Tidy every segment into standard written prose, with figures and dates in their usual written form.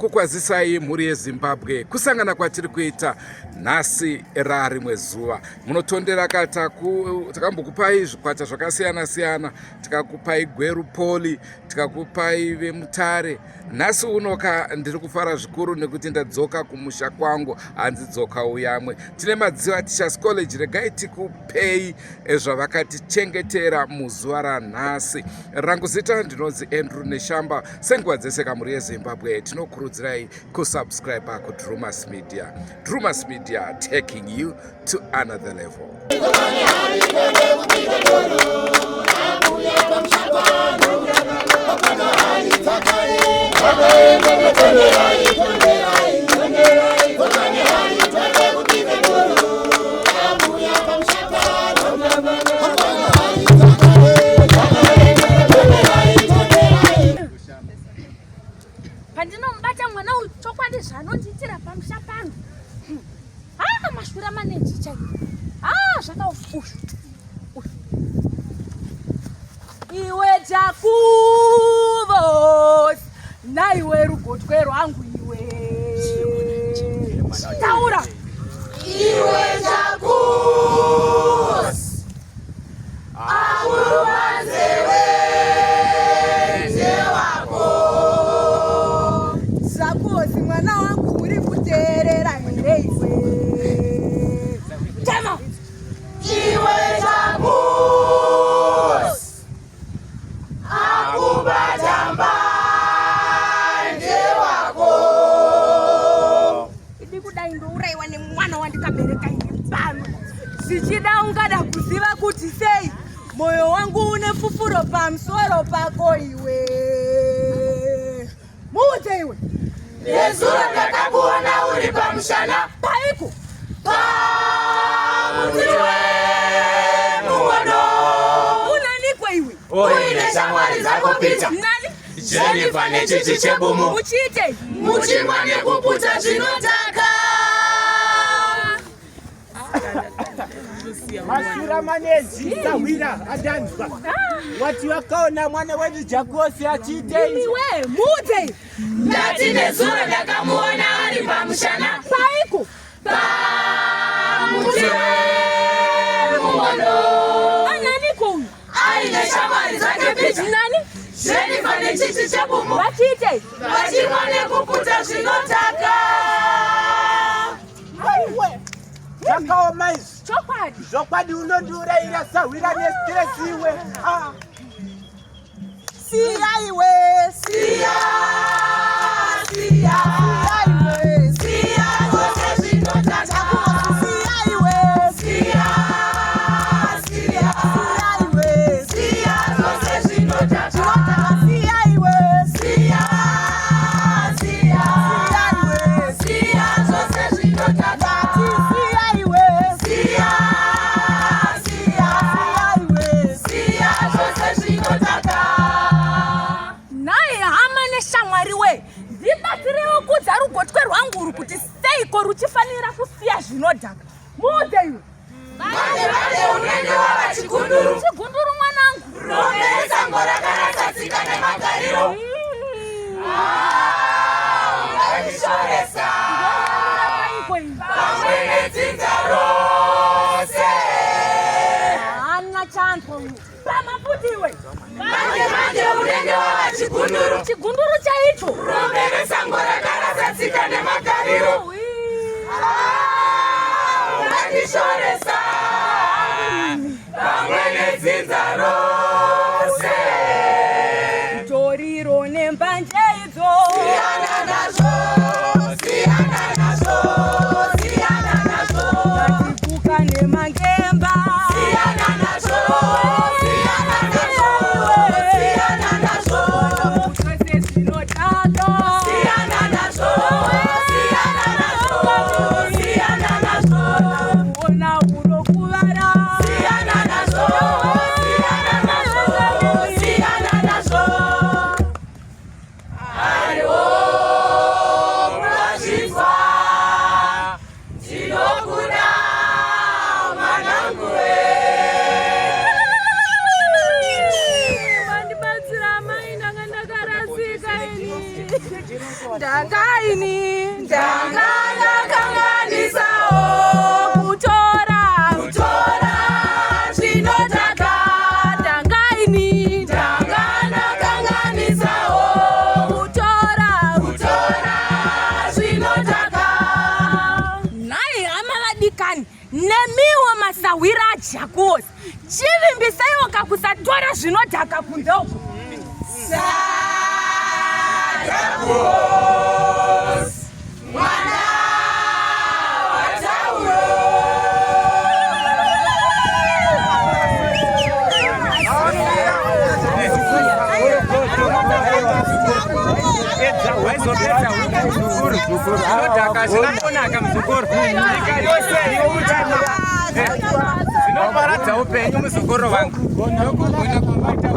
kukwazisai mhuri yeZimbabwe kusangana kwatiri kuita nhasi rarimwe zuva. Munotondera ka takambokupai zvikwata zvakasiyana siyana, tikakupai Gweru Poli, tikakupai veMutare. Nhasi unoka ndiri kufara zvikuru nekuti ndadzoka kumusha kwangu, hanzi dzoka uyamwe. Tine madziva Teachers College, regai tikupei zvavakatichengetera muzuva ranhasi. Rangu zita ndinonzi Andrew Neshamba. Senguva dzese kamuri yeZimbabwe tinokurudzirai kusubscribe kuDrumas Media. Drumas Media, taking you to another level. Pandinombata mwana uyu chokwadi zvanonditira pamushapano. Mashura manenji chai. Zvakaufusha. Iwe Jakuvo, naiwe rugotwe rwangu iwe. Taura. Iwe Jakuvo, akurumanzewe wako. Jakuvo, mwana wangu uri kuteerera here iwe. Tama. Iwe Jakuvo, akubajamba wako. Idi kudai ndouraiwa nemwana wandikabereka ine pano. Zichida ungada kuziva kuti sei moyo wangu une fufuro pamusoro pako iwe. Muute iwe. Nezuro ndakakuona uri pamushana. Paiko? Pamutiwe muwono. Unanikwa iwe. Uine shamwari zako pita. Nani? Jennifer nechichi chebumu. Muchite. Muchimwa nekuputa zvinotaka. Mashura manezi zawira adanzwa. Wati wakaona mwana wedu Jakosi achiite. Iwe muute. Ndati nezuro ndakamuona ari pamushana. Paiko? Pamutiwe muwono. Ananiko uyu? Aine shamwari zake pita. Nani? Jennifer nechichi chebumu. Vachite. Vachimwa nekuputa zvinotaka. Aiwe. Yakaoma izvi. Chokwadi. Zvokwadi unondiurayira sawira nestress iwe. Siya iwe. Siya iwe. Siya zvose zvinotaka. Siya iwe. Siya zvose zvinotaka. Siya iwe. Siya zvose zvinotaka. Siya iwe. Siya zvose zvinotaka. Nai hama neshamwari we, ndibatsirewo kudza rugotwe rwangu uru kuti seiko ruchifanira kusiya zvinodhaka. Muute iwe. Vande unenge wava chigunduru. Chigunduru mwanangu. Rombere sango rakarasasika nemagariro. Ungandishoresa. Pamwe nedzinza rose. Hana chanzo uyu. Pamafuti iwe. Vande unenge wava chigunduru. Chigunduru chaicho. Rombere sango rakarasasika nemagariro. Ungandishoresa. Pamwe nedzinza rose. Toriro nembanje idzo. Siyana nazvo. Kuka nemangemba. Siyana nazvo. Zvose zvinodhaka. Siyana nazvo. Kuona unokuvara. Siyana nazvo. Aiwo, unozvizwa. Ndinokuda mwanangu. imiwo masawira aJakosi, chivimbisaiwo kakusatora zvinodhaka kunze uko. Jakosi, mwana wa Tauro.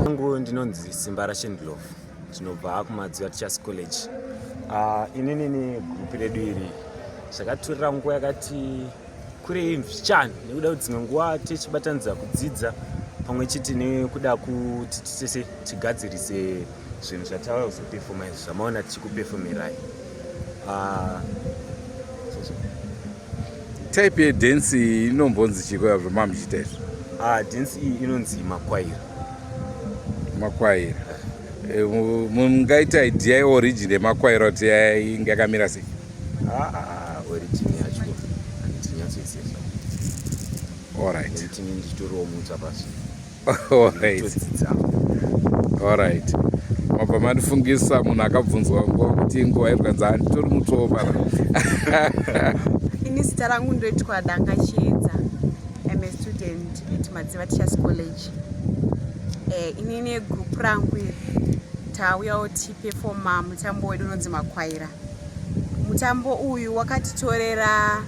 Angu ndinonzi Simba Shendlove, ndinobva kuMadziva Teachers College. Inini ni group redu iri zvakatorera nguva yakati kurei mbichana nekuda kuti dzimwe nguva tichibatanidza kudzidza pamwe chete nekuda kuti tese tigadzirise zvinhu zvatava kuzopefoma izvi zvamaona tichikupefomerai. Type yedance inombonzi chiko zvamamuchita izvi? Dance iyi inonzi makwaira. Makwaira. Mungaita idea yeorigin yemakwaira kuti inge yakamira sei? Origin yacho handinyatsozviziva. Alright. Origin nditoriwo mutsva pasi. Alright. Mabva mandifungisa munhu akabvunzwa nguva kuti nguva irikwanzi handitori mutsvowo pana. Ini zita rangu ndoitwa Danga Chiedza. I'm a student at Madziva Teachers College. Inini group rangu tauyawo tipefoma mutambo wedu unonzi makwaira. Mutambo uyu wakatitorera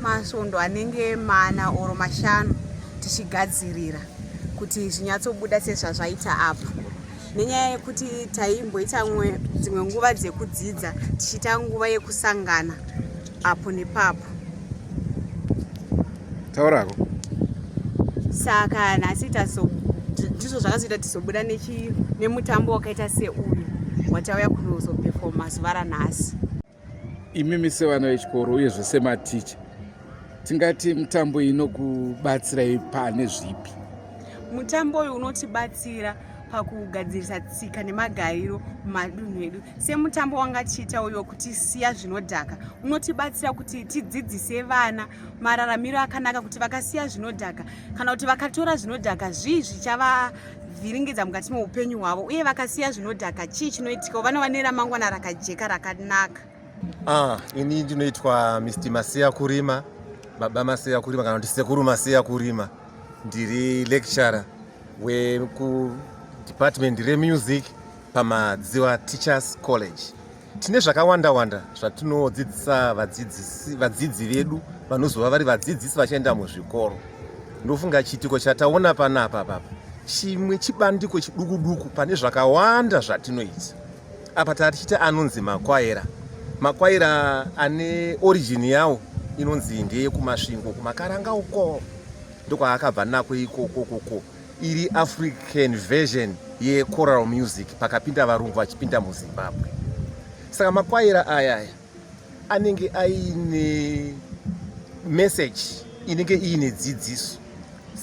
masvondo anenge 4 oro 5 tichigadzirira kuti zvinyatsobuda sezvazvaita apo. Nenyaya yekuti taimboita dzimwe nguva dzekudzidza tichiita nguva yekusangana apo nepapo. Taurako? Saka nhasi ndizvo zvakazoita tizobuda nemutambo wakaita seuyu watauya kunozopefoma zuva ranhasi. Imimi sevana vechikoro uyezve sematicha, tingati mutambo inokubatsirai pane zvipi? Mutambo uyu unotibatsira pakugadzirisa tsika nemagariro mumadunhu edu. Semutambo wangatiita uyo kuti siya zvinodhaka, unotibatsira kuti tidzidzise vana mararamiro akanaka kuti vakasiya zvinodhaka kana kuti vakatora zvinodhaka zvii zvichavavhiringidza mukati meupenyu hwavo, uye vakasiya zvinodhaka chii chinoitika, vanova neramangwana rakajeka rakanaka. Ini ndinoitwa Mr. Masiya Kurima, Baba Masiya Kurima kana kuti Sekuru Masiya Kurima. Ndiri lecturer weku department remusic paMadziva Teachers College. Tine zvakawanda zvatinodzidzisa vadzidzi vedu vanozova vari vadzidzisi vachienda muzvikoro. Ndofunga chitiko chataona panapa papa chimwe chibandiko chidukuduku pane zvakawanda zvatinoita. Apa tatichita anonzi makwaira. Makwaira ane origin yawo inonzi ndeye kumasvingo kumakaranga uko ndokwa akabva nako ikoko iri African version yechoral music pakapinda varungu vachipinda muZimbabwe. Saka makwaira aya anenge aine message inenge iine dzidziso.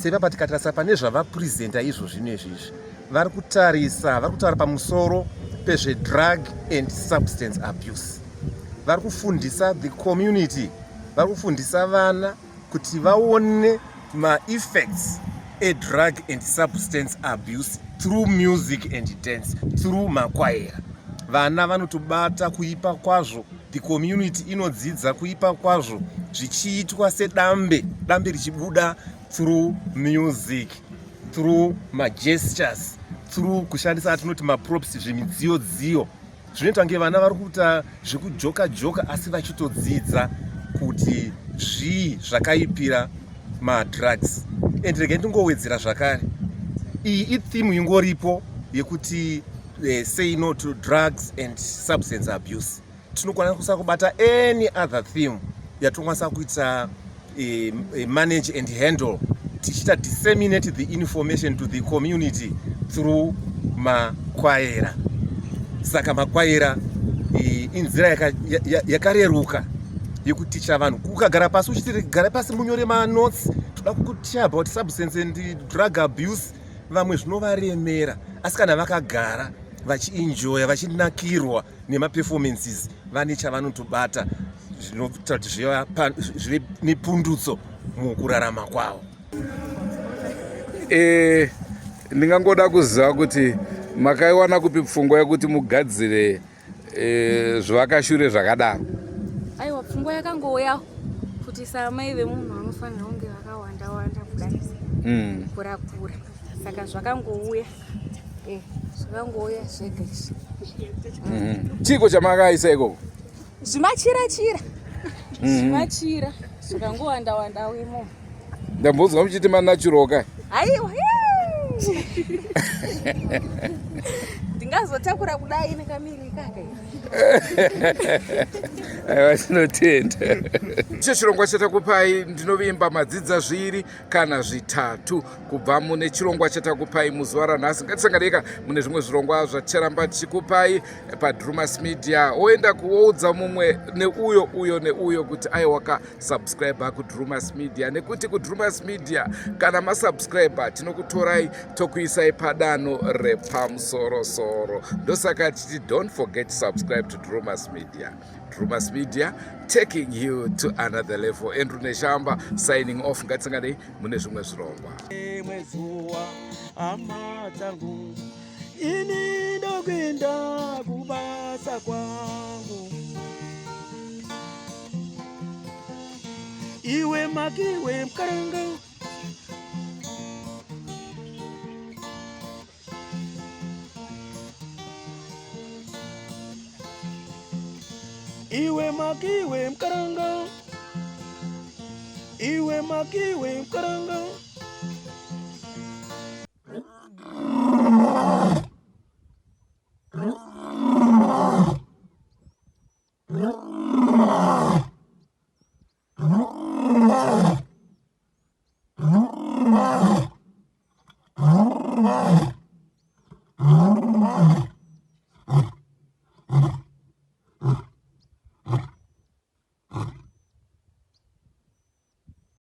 Sepapa tikatarisa pane zvavapresenta izvo zvinezvi vari kutaura pamusoro pezvedrug and substance abuse. Vari kufundisa the community, vari kufundisa vana kuti vaone ma-effects drug and substance abuse through music and dance, through makwaira. Vana vanotobata kuipa kwazvo, the community inodzidza kuipa kwazvo zvichiitwa sedambe richibuda through music, through ma-gestures, through kushandisa atinoti ma-props, zvimidziyo. Zvinoita kunge vana vari kuita zvekujoka asi vachitodzidza kuti zvii zvakaipira madrugs. And rege ndingowedzera zvakare, iyi itheme ingoripo yekuti say no to drugs and substance abuse. Tinokwanisa kubata any other theme yatinokwanisa kuita manage and handle, tichita disseminate the information to the community through makwaira. Saka makwaira inzira yakareruka yekuticha vanhu. Ukagara pasi uchiti gara pasi munyore ma-notes toda kuticha about substance and drug abuse, vamwe zvinovaremera, asi kana vakagara vachienjoya vachinakirwa nemaperformances vane chavanotobata zvinoita kuti zvive nepundutso mukurarama kwavo. Ndingangoda kuziva kuti makaiwana kupi pfungwa yekuti mugadzire zvakashure zvakadaro? Aiwa, pfungwa yakangouya kuti samai vemunhu vanofanira kunge vakawanda wanda kudai kura kura, saka zvakangouya zvakangouya zvega izvi. Chiko chamakaisa ikoko? Zvimachira zvimachira zvakangowanda wanda wemo. Ndambonzwa muchiti manatural kai? Aiwa, ndingazotakura kudai nekamiri kaka. Aiwa, tinotenda. Icho chirongwa chatakupai ndinovimba madzidza zviri kana zvitatu kubva mune chirongwa chatakupai muzuva ranhasi. Ngatisanganika mune zvimwe zvirongwa zvaticharamba tichikupai paDrumas Media. Oenda kuoudza mumwe neuyo kuti aiwa kasubscribe kuDrumas Media, nekuti kuDrumas Media kana masubscribe tinokutorai tokuisai padanho repamusoro-soro. Ndosaka tichiti don't forget to subscribe to Drumas Media. Drumas Media, taking you to another level. Andrew Neshamba signing off. Ngatsangani mune zvimwe zvirongwa. Mwezuwa amadzangu ini ndokwenda kubasa kwangu, iwe makiwe mkaranga iwe makiwe mkaranga, iwe makiwe mkaranga. Oh